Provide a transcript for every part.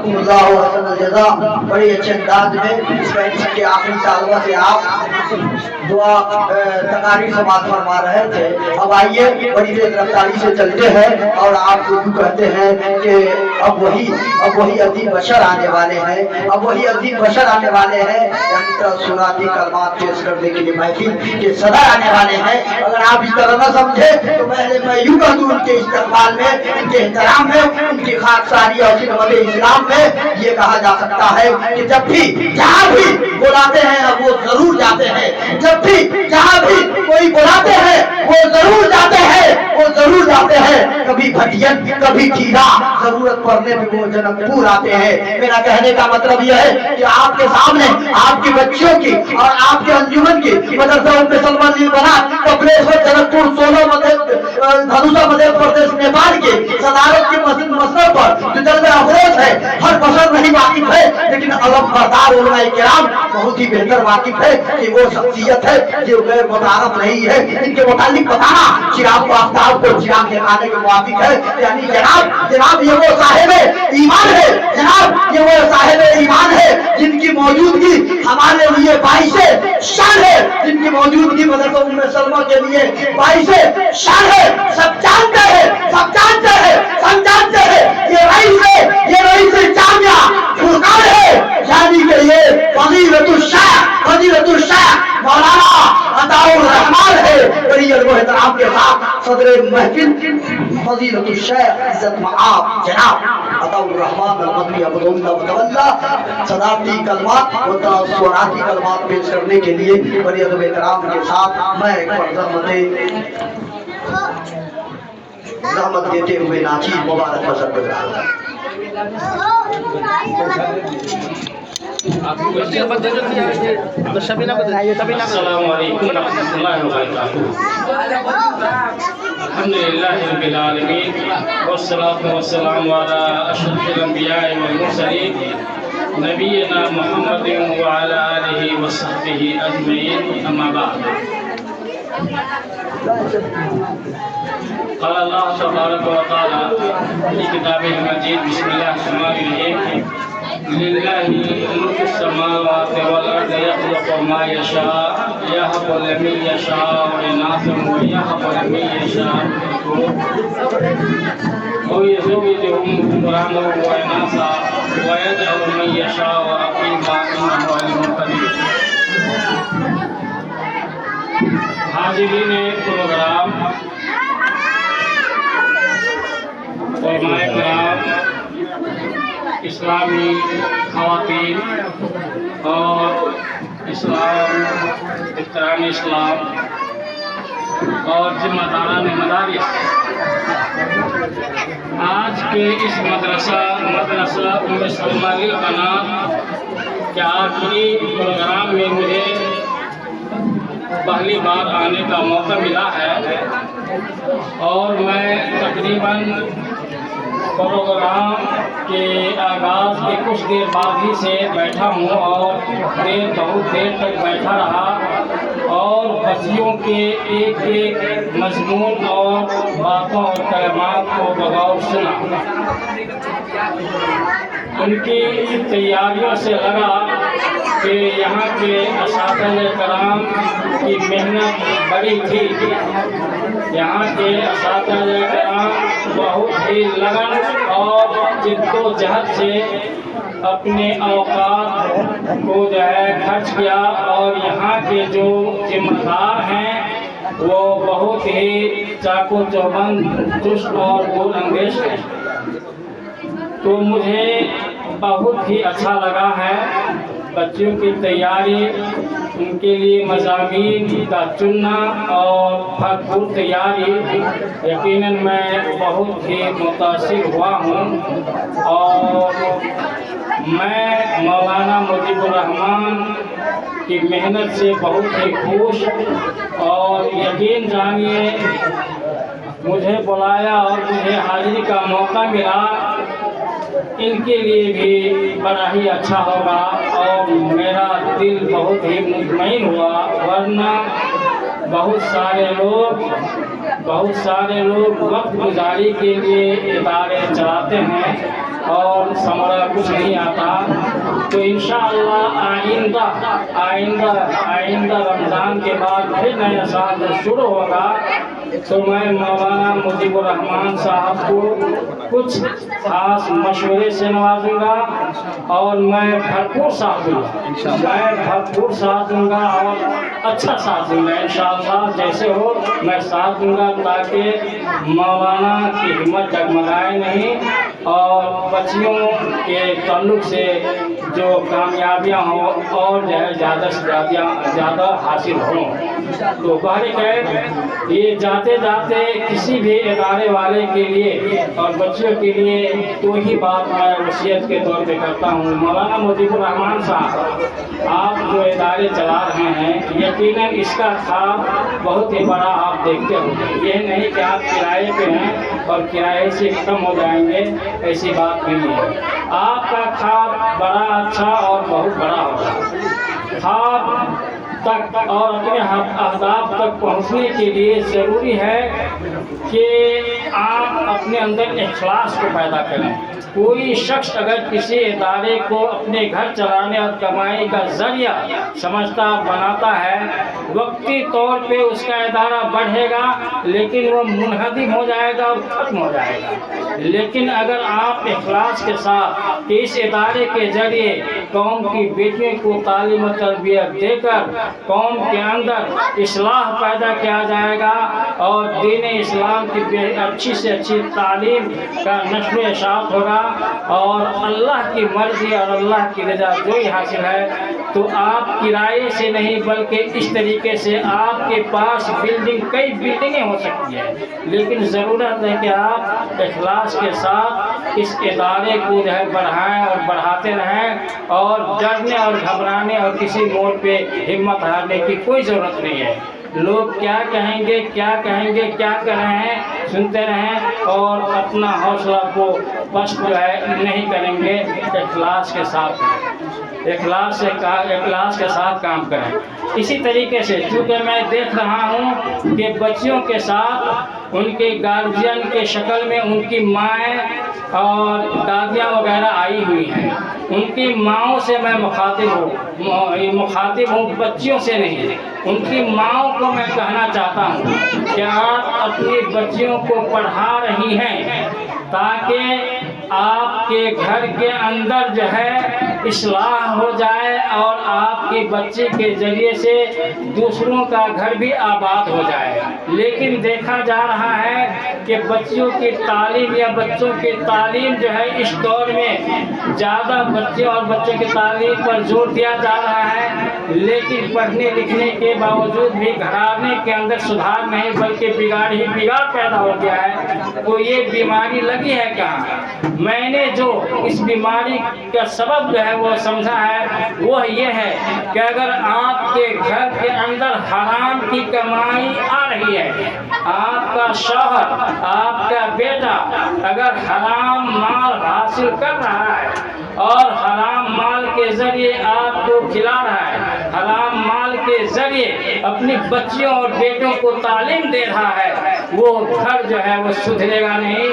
جزاکم اللہ حسن الجزا. بڑے اچھے انداز میں اس بینچ کے آخری طالبہ سے آپ دعا تقاریر سماعت فرما رہے تھے. اب آئیے بڑی تیز رفتاری سے چلتے ہیں اور آپ کو کہتے ہیں کہ اب وہی عظیم بشر آنے والے ہیں. اب وہی عظیم بشر آنے والے ہیں یعنی تاثراتی کلمات پیش کرنے کے لیے محفل کے صدر آنے والے ہیں. اگر آپ اس طرح نہ سمجھے تو میں یوں کہہ دوں ان کے استقبال میں، ان کے احترام میں، ان کی خاکساری اور خدمت اسلام میں یہ کہا جا سکتا ہے کہ جب بھی جہاں بھی بلاتے ہیں وہ ضرور جاتے ہیں. جب بھی جہاں بھی کوئی بلاتے ہیں وہ ضرور جاتے ہیں، وہ ضرور جاتے ہیں. کبھی بھٹین کبھی ٹھیلا، ضرورت پڑنے پہ وہ جنم پور آتے ہیں. میرا کہنے کا مطلب یہ ہے کہ آپ کے سامنے آپ کی بچیوں کی اور آپ کے انجمن کی مدرسہ ام سلمہ بنات کپلیشور جنک پور سولہ دھنوشا مدھیہ پردیش نیپال کے صدارت کی مسئلہ پر جو جلوہ افروز ہے ہر بشر نہیں واقف ہے، لیکن علم بردار علماء کرام بہت ہی بہتر واقف ہے کہ وہ شخصیت ہے جو غیر متعارف نہیں ہے. ان کے متعلق بتانا چراغ کو آفتاب کو چراغ دکھانے کے موافق ہے. یعنی جناب یہ وہ صاحب ایمان ہے، جناب یہ وہ صاحب ایمان ہے جن کی موجودگی ہمارے لیے باعث شان ہے، جن کی موجودگی مدرسہ ام سلمہ کے لیے باعث شان ہے. سب جانتے ہیں، سب جانتے ہیں، سب جانتے ہیں یہ رئیس جامعہ فرقان ہے. یعنی کہ یہ فضیلت الشیخ مولانا عطاء الرحمان ہے. بڑی ادب و احترام کے ساتھ صدر محفل فضیلت الشیخ عزت مآب جناب عطاء الرحمان المدنی ابوالعلا متولہ صدارتی کلمات و تاثراتی کلمات پیش کرنے کے لیے بڑی ادب و احترام کے ساتھ میں ایک زحمت دیتے ہوئے ناچیز مبارک بسر گزار السلام علیکم ورحمۃ اللہ وبرکاتہ. الحمدللہ رب العالمین والصلاة والسلام علی اشرف الانبیاء والمرسلین نبینا محمد وعلی آلہ وصحبہ اجمعین. اما بعد. قال اللہ تبارک و تعالی فی کتابہ المجید بسم اللہ الرحمن الرحیم للہ ملک السماوات والارض یخلق ما یشاء یہب لمن یشاء اناثا ویہب لمن یشاء ویزوجہم ذکرانا واناثا ویجعل من یشاء عقیما انہ علیم قدیر. حاضرین پروگرام، علماء کرام، اسلامی خواتین اور احترام اسلام اور ذمہ داران مدارس، آج کے اس مدرسہ ام سلمہ للبنات کے آخری پروگرام میں مجھے پہلی بار آنے کا موقع ملا ہے اور میں تقریباً پروگرام کے آغاز کے کچھ دیر بعد ہی سے بیٹھا ہوں اور بہت دیر تک بیٹھا رہا اور بچیوں کے ایک ایک مضمون اور باتوں اور کلمات کو بغور سنا. ان کی تیاریوں سے لگا کہ یہاں کے اساتذہ کرام کی محنت بڑی تھی. یہاں کے اساتذہ کرام بہت ہی لگن اور جد و جہد سے اپنے اوقات کو خرچ کیا اور یہاں کے جو ذمہ دار ہیں وہ بہت ہی چاقو چوبند چست اور گول اندیش ہیں. تو مجھے بہت ہی اچھا لگا ہے. بچوں کی تیاری، ان کے لیے مضامین کا چننا اور بھرپور تیاری، یقیناً میں بہت ہی متاثر ہوا ہوں اور میں مولانا مجیب الرحمان کی محنت سے بہت ہی خوش اور یقین جانیے مجھے بلایا اور مجھے حاضری کا موقع ملا، ان کے لیے بھی بڑا ہی اچھا ہوگا اور میرا دل بہت ہی مطمئن ہوا. ورنہ بہت سارے لوگ وقت گزاری کے لیے ادارے چلاتے ہیں और समरा कुछ नहीं आता। तो इंशाअल्लाह आइंदा रमज़ान के बाद फिर नया साल जब शुरू होगा तो मैं मौलाना मुजीबुर रहमान साहब को कुछ खास मशवरे से नवाजूंगा और मैं भरपूर साथ दूंगा और अच्छा साथ दूंगा इंशाअल्लाह। जैसे हो मैं साथ दूंगा ताकि मौलाना की हिम्मत डगमगाए नहीं और बच्चियों के ताल्लुक से जो कामयाबियाँ हों और जो है ज़्यादा से ज़्यादा हासिल हों। तो बहरकैफ ये जाते जाते किसी भी इदारे वाले के लिए और बच्चों के लिए तो ही बात मैं वसीयत के तौर पे करता हूँ। मौलाना मुजीबुर रहमान साहब आप जो इदारे चला रहे हैं यकीनन इसका ख्वाब बहुत ही बड़ा आप देखते होंगे। ये नहीं कि आप किराए पे हैं और किराए से ख़त्म हो जाएंगे, ऐसी बात नहीं है। आपका ख्वाब बड़ा अच्छा और बहुत बड़ा होगा। ख्वाब तक और अपने अहदाफ तक पहुंचने के लिए ज़रूरी है कि आप अपने अंदर इखलास को पैदा करें। कोई शख्स अगर किसी इदारे को अपने घर चलाने और कमाई का ज़रिया समझता बनाता है, वक्ती तौर पे उसका इदारा बढ़ेगा लेकिन वो मुनहदिम हो जाएगा और ख़त्म हो जाएगा। लेकिन अगर आप इखलास के साथ कि इस इदारे के ज़रिए कौम की बेटियों को तालीम और तरबियत देकर कौम के अंदर इस्लाह पैदा किया जाएगा और दीन इस्लाम की अच्छी से अच्छी तालीम का नश्र इशाअत होगा और अल्लाह की मर्ज़ी और अल्लाह की रज़ा जो ही हासिल है, तो आप किराए से नहीं बल्कि इस तरीके से आपके पास कई बिल्डिंगें हो सकती हैं, लेकिन ज़रूरत है कि आप इखलास के साथ इस इदारे को जो है बढ़ाएं और बढ़ाते रहें और डरने और घबराने और किसी मोड़ पे हिम्मत हारने की कोई ज़रूरत नहीं है। लोग क्या कहेंगे क्या कर रहे हैं सुनते रहें और अपना हौसला को पस्त जो है नहीं करेंगे। इखलास के साथ काम करें। इसी तरीके से चूँकि मैं देख रहा हूँ कि बच्चियों के साथ उनके गार्जियन के शक्ल में उनकी माएँ और दादियाँ वगैरह आई हुई हैं, उनकी माँओं से मैं मुखातिब हूँ, बच्चियों से नहीं। उनकी माँओं को मैं कहना चाहता हूँ कि आप अपनी बच्चियों को पढ़ा रही हैं ताकि आपके घर के अंदर जो है इस्लाह हो जाए और आपकी बच्चे के ज़रिए से दूसरों का घर भी आबाद हो जाए। लेकिन देखा जा रहा है कि बच्चियों की तालीम या बच्चों की तालीम जो है इस दौर में ज़्यादा बच्चे और बच्चों की तालीम पर जोर दिया जा रहा है, लेकिन पढ़ने लिखने के बावजूद भी घराने के अंदर सुधार नहीं बल्कि बिगाड़ पैदा हो गया है। तो ये बीमारी लगी है कहाँ? मैंने जो इस बीमारी का सबब जो है वो समझा है वो ये है कि अगर आपके घर के अंदर हराम की कमाई आ रही है, आपका शौहर आपका बेटा अगर हराम माल हासिल कर रहा है और हराम माल के ज़रिए आपको खिला रहा है, हराम माल के ज़रिए अपनी बच्चियों और बेटों को तालीम दे रहा है, वो घर जो है वो सुधरेगा नहीं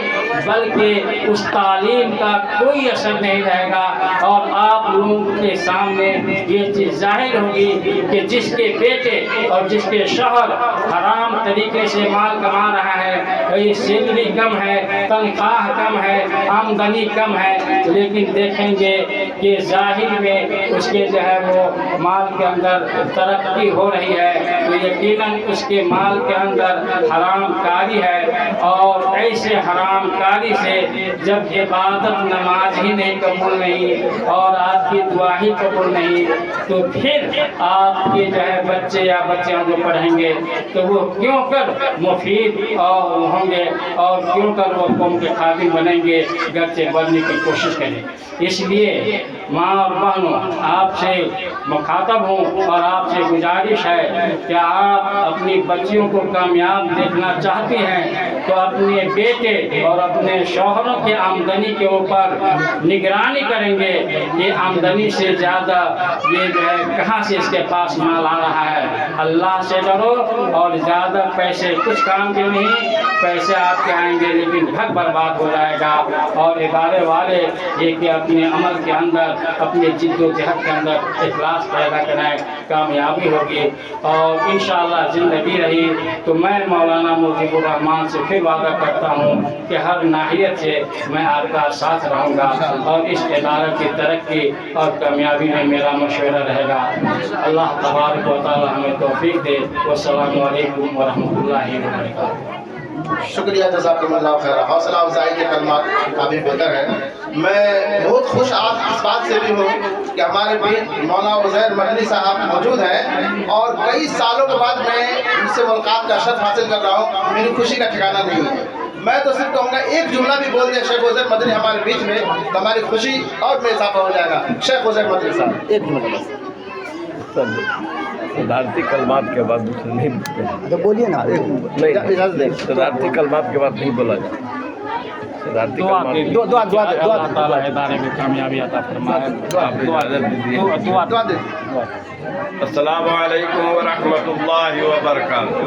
बल्कि उस तालीम का कोई असर नहीं रहेगा और आप लोगों के सामने ये चीज़ जाहिर होगी कि जिसके बेटे और जिसके शौहर हराम तरीके से माल कमा रहा है, ये सैलरी कम है, तनख्वाह कम है, आमदनी कम है, लेकिन देखेंगे कि जाहिर में उसके जो है वो माल के अंदर तरक्की हो रही है, तो यकीनन उसके माल के अंदर हराम कारी है और ऐसे हराम कारी से जब इबादत नमाज ही नहीं कबूल नहीं और आपकी दुआ ही कबूल नहीं, तो फिर आपके जो है बच्चे या बच्चियाँ जो पढ़ेंगे तो वो क्यों कर मुफीद और होंगे और क्यों कर वो कौम के खादिम बनेंगे, घर से बनने की कोशिश करें। इसलिए माँ और बहनों आपसे मुखातब हूँ और आपसे गुजारिश है कि आप अपनी बच्चियों को कामयाब देखना चाहती हैं तो अपने बेटे और अपने शौहरों की आमदनी के ऊपर निगरानी करेंगे कि आमदनी से ज़्यादा ये जो है कहाँ से इसके पास माल आ रहा है। अल्लाह से डरो और ज़्यादा पैसे कुछ काम के नहीं, पैसे आपके आएंगे लेकिन घर बर्बाद हो जाएगा। और इदारे वाले ये कि अपने अमल के अंदर, अपने जिद्दोजहद के अंदर इखलास पैदा कराएं, कामयाबी होगी। और इंशाअल्लाह ज़िंदगी रही तो मैं मौलाना मुजीबुर रहमान से फिर वादा करता हूँ कि हर नाहियत से मैं आपका साथ रहूँगा और इस इदारे की तरक्की और कामयाबी में मेरा मशवरा रहेगा। अल्लाह तबारक व तआला हमें तौफीक दे। वस्सलामु अलैकुम व रहमतुल्लाहि व बरकातहू। शुक्रिया, जज़ाकुमुल्लाह खैर। हौसला अफजाई के कलमात काफ़ी बेहतर है। मैं बहुत खुश आज इस बात से भी हूँ कि हमारे बीच मौलाना उज़ैर मदनी साहब मौजूद हैं और कई सालों के बाद मैं उनसे मुलाकात का शर्फ हासिल कर रहा हूँ। मेरी खुशी का ठिकाना नहीं है। मैं तो सिर्फ कहूँगा एक जुमला भी बोल दिया शेख उज़ैर मदनी हमारे बीच में तो हमारी खुशी और में इजाफा हो जाएगा। शेख उज़ैर मदनी साहब एक जुमला बस। सदारती कलमात के बाद दूसरे नहीं बोलते। तो बोलिए ना। नहीं, इजाज़त दें। सदारती कलमात के बाद नहीं बोला जाए। सदारती कलमात अल्लाह ताला इदारे में कामयाबी अता फरमाए। दुआ दे। अस्सलामु अलैकुम व रहमतुल्लाहि व बरकातहू।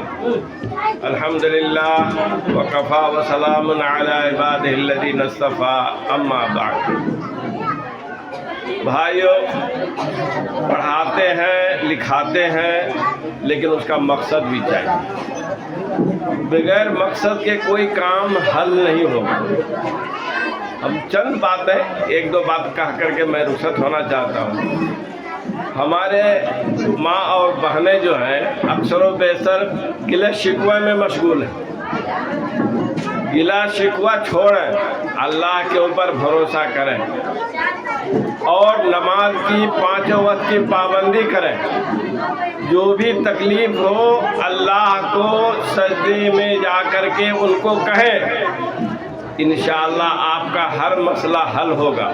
अल्हम्दुलिल्लाह व कफ़ा व सलामुन अला इबादिहिल्लज़ीना इस्तफ़ा, अम्मा बाद। भाइयों, पढ़ाते हैं, लिखाते हैं, लेकिन उसका मकसद भी चाहिए। बगैर मकसद के कोई काम हल नहीं होगा। अब चंद बातें, एक दो बात कह करके मैं रुखसत होना चाहता हूँ। हमारे माँ और बहनें जो हैं अक्सर व बेशर गिले शिकवा में मशगूल हैं। गिला शिकवा छोड़ें, अल्लाह के ऊपर भरोसा करें और नमाज की 5 वक्त की पाबंदी करें। जो भी तकलीफ़ हो अल्लाह को सजदे में जा कर के उनको कहें, इंशाअल्लाह आपका हर मसला हल होगा।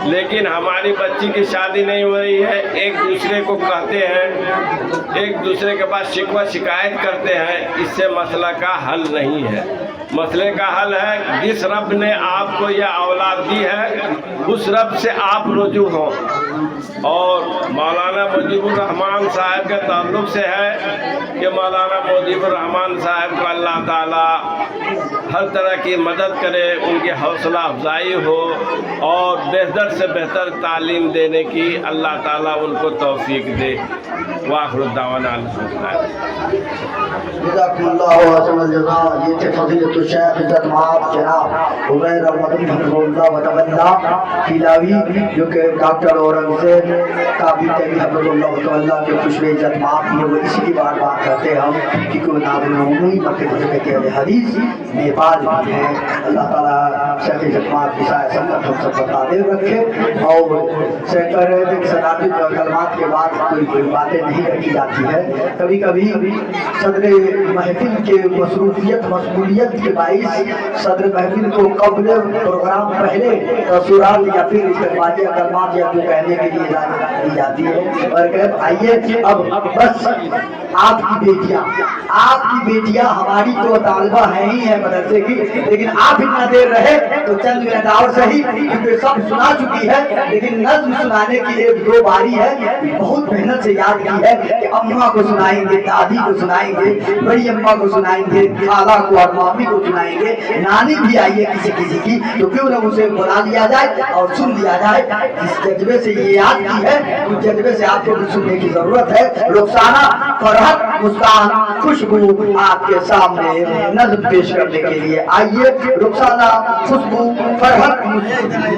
लेकिन हमारी बच्ची की शादी नहीं हो रही है, एक दूसरे को कहते हैं, एक दूसरे के पास शिकवा शिकायत करते हैं, इससे मसला का हल नहीं है। मसले का हल है जिस रब ने आपको यह औलाद दी है उस रब से आप रुजू हों। और मौलाना मुजीबुर रहमान साहब के ताल्लुक़ से है कि मौलाना मुजीबुर रहमान साहब को अल्लाह ताला हर तरह की मदद करे, उनकी हौसला अफजाई हो और बेहतर से बेहतर तालीम देने की अल्लाह ताला उनको तौफीक दे। वाखिर दावाना ये थे फजीलतुल शेख इज्जत माब जनाब उज़ैर मदनी हफ़िज़हुल्लाह व तवल्ला किलावी, जो कि डॉक्टर औरंगज़ेब काबी तबी हफ़िज़हुल्लाह व तवल्ला के खुशबे इज्जत माब है। वो इसी की बात करते हैं हम कि कोई नाज़िल उम्मी मक्के के हदीस नेपाल में है। अल्लाह ताला शेख इज्जत माब की साया संगत हम सब बता दे रखे। और शेख कह रहे थे कि सदारती कलमात के बाद कोई बातें नहीं रखी जाती है। कभी कभी सदर महफिल के मसरूफियत मशगूलियत के बाइस सदर महफिल को कबल प्रोग्राम पहले तसुरात या फिर इस्तेमाल या कलमात या जो कहने के लिए दी जाती है। और कहते आइए अब बस आपकी बेटियां हमारी तो तालिबा है ही है मदरसे की, लेकिन आप इतना देर रहे तो चंद मिनट और सही, क्योंकि सब सुना चुकी है। लेकिन नज्म सुनाने की एक दो बारी है, बहुत मेहनत से याद की है कि अम्मा को सुनाएंगे, दादी को सुनाएंगे, बड़ी अम्मा को सुनाएंगे, खाला को और मामी को सुनाएंगे, नानी भी आई है किसी किसी की, तो क्यों न उसे बुला लिया जाए और सुन लिया जाए। इस जज्बे से ये याद की है, उस जज्बे से आपको भी सुनने की जरूरत है। रुखसाना, फरहत, मुस्कान, खुशबू आपके सामने नज्म पेश करने के लिए आइए। रुखसाना, खुशबू, फरहत,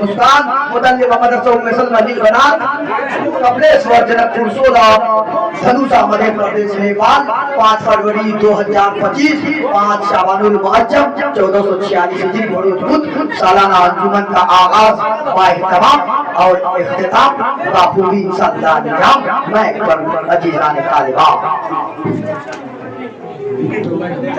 मुस्कान, मुतल्लिब मदरसा उम्मे सलमा बनात, कमलेश्वर जनकपुर 16 धनुषा मध्य प्रदेश नेपाल, 5 फरवरी 2025, 5 शाबानुल मुअज्जम 1446 हिजरी बरोज बुध। सालाना अंजुमन का आगाज बाइहतमाम और इख्तिताम बाखूबी इंशाअल्लाह निजाम। मैं अजीज़ान तालिबान।